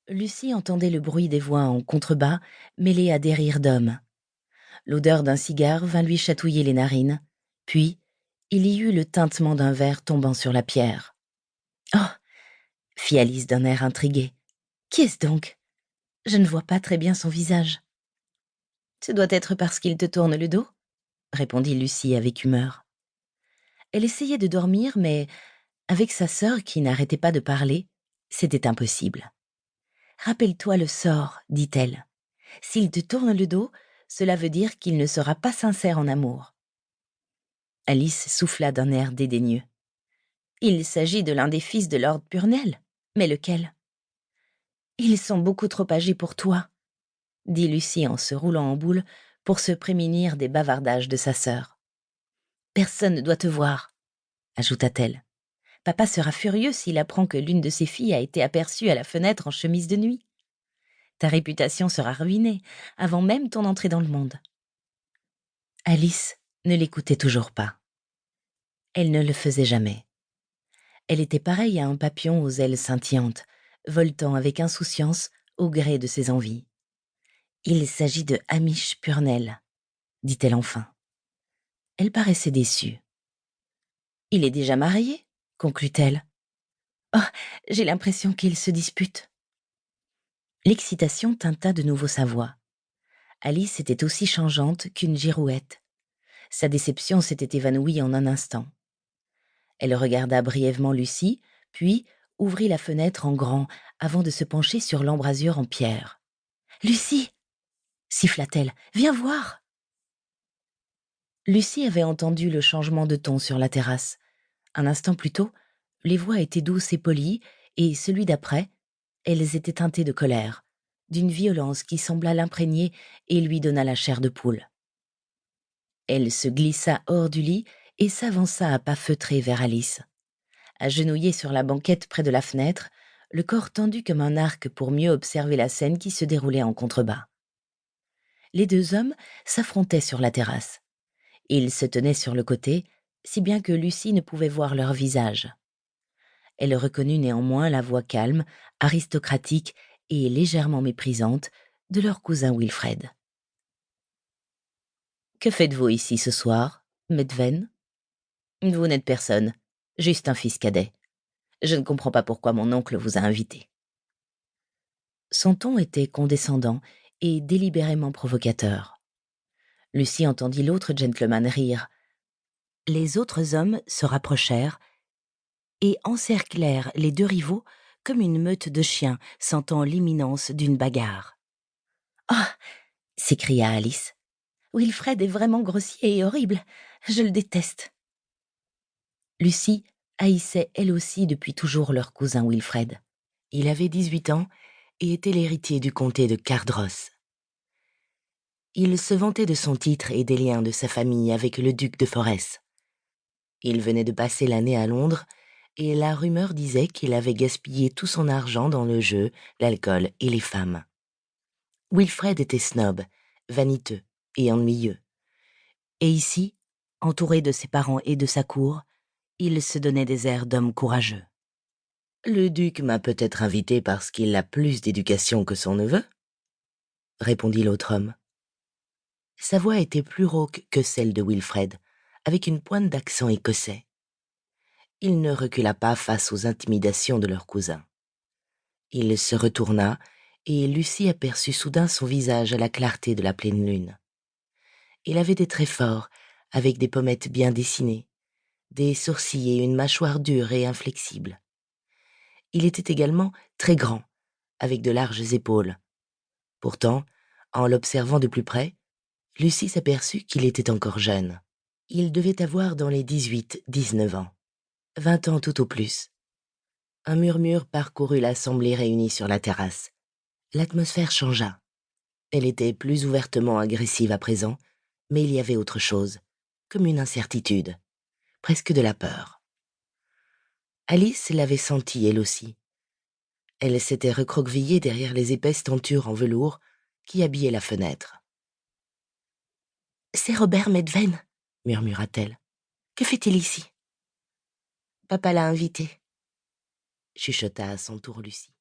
Lucie entendait le bruit des voix en contrebas, mêlé à des rires d'hommes. L'odeur d'un cigare vint lui chatouiller les narines, puis il y eut le tintement d'un verre tombant sur la pierre. « Oh » fit Alice d'un air intrigué. « Qui est-ce donc ? Je ne vois pas très bien son visage. »« Ce doit être parce qu'il te tourne le dos » répondit Lucie avec humeur. Elle essayait de dormir, mais, avec sa sœur qui n'arrêtait pas de parler, c'était impossible. « Rappelle-toi le sort, dit-elle. S'il te tourne le dos, cela veut dire qu'il ne sera pas sincère en amour. » Alice souffla d'un air dédaigneux. « Il s'agit de l'un des fils de Lord Purnell. Mais lequel ? » « Ils sont beaucoup trop âgés pour toi, » dit Lucie en se roulant en boule pour se prémunir des bavardages de sa sœur. « Personne ne doit te voir, » ajouta-t-elle. « Papa sera furieux s'il apprend que l'une de ses filles a été aperçue à la fenêtre en chemise de nuit. Ta réputation sera ruinée avant même ton entrée dans le monde. » Alice ne l'écoutait toujours pas. Elle ne le faisait jamais. Elle était pareille à un papillon aux ailes scintillantes, voltant avec insouciance au gré de ses envies. « Il s'agit de Hamish Purnell, » dit-elle enfin. Elle paraissait déçue. « Il est déjà marié, » conclut-elle. « Oh, j'ai l'impression qu'ils se disputent. » L'excitation tinta de nouveau sa voix. Alice était aussi changeante qu'une girouette. Sa déception s'était évanouie en un instant. Elle regarda brièvement Lucie, puis ouvrit la fenêtre en grand avant de se pencher sur l'embrasure en pierre. « Lucie !» siffla-t-elle. « Viens voir !» Lucie avait entendu le changement de ton sur la terrasse. Un instant plus tôt, les voix étaient douces et polies, et celui d'après, elles étaient teintées de colère, d'une violence qui sembla l'imprégner et lui donna la chair de poule. Elle se glissa hors du lit et s'avança à pas feutrés vers Alice. Agenouillée sur la banquette près de la fenêtre, le corps tendu comme un arc pour mieux observer la scène qui se déroulait en contrebas. Les deux hommes s'affrontaient sur la terrasse. Ils se tenaient sur le côté, si bien que Lucie ne pouvait voir leur visage. Elle reconnut néanmoins la voix calme, aristocratique et légèrement méprisante de leur cousin Wilfred. « Que faites-vous ici ce soir, Medven ? Vous n'êtes personne, juste un fils cadet. Je ne comprends pas pourquoi mon oncle vous a invité. » Son ton était condescendant et délibérément provocateur. Lucie entendit l'autre gentleman rire. Les autres hommes se rapprochèrent et encerclèrent les deux rivaux comme une meute de chiens sentant l'imminence d'une bagarre. « Oh » s'écria Alice. « Wilfred est vraiment grossier et horrible. Je le déteste. » Lucie haïssait elle aussi depuis toujours leur cousin Wilfred. Il avait 18 ans et était l'héritier du comté de Cardross. Il se vantait de son titre et des liens de sa famille avec le duc de Forres. Il venait de passer l'année à Londres et la rumeur disait qu'il avait gaspillé tout son argent dans le jeu, l'alcool et les femmes. Wilfred était snob, vaniteux et ennuyeux. Et ici, entouré de ses parents et de sa cour, il se donnait des airs d'homme courageux. « Le duc m'a peut-être invité parce qu'il a plus d'éducation que son neveu ?» répondit l'autre homme. Sa voix était plus rauque que celle de Wilfred, avec une pointe d'accent écossais. Il ne recula pas face aux intimidations de leur cousin. Il se retourna, et Lucie aperçut soudain son visage à la clarté de la pleine lune. Il avait des traits forts, avec des pommettes bien dessinées, des sourcils et une mâchoire dure et inflexible. Il était également très grand, avec de larges épaules. Pourtant, en l'observant de plus près, Lucie s'aperçut qu'il était encore jeune. Il devait avoir dans les 18-19 ans, 20 ans tout au plus. Un murmure parcourut l'assemblée réunie sur la terrasse. L'atmosphère changea. Elle était plus ouvertement agressive à présent, mais il y avait autre chose, comme une incertitude, presque de la peur. Alice l'avait senti elle aussi. Elle s'était recroquevillée derrière les épaisses tentures en velours qui habillaient la fenêtre. « C'est Robert Medven, » murmura-t-elle. « Que fait-il ici ?»« Papa l'a invité, » chuchota à son tour Lucie.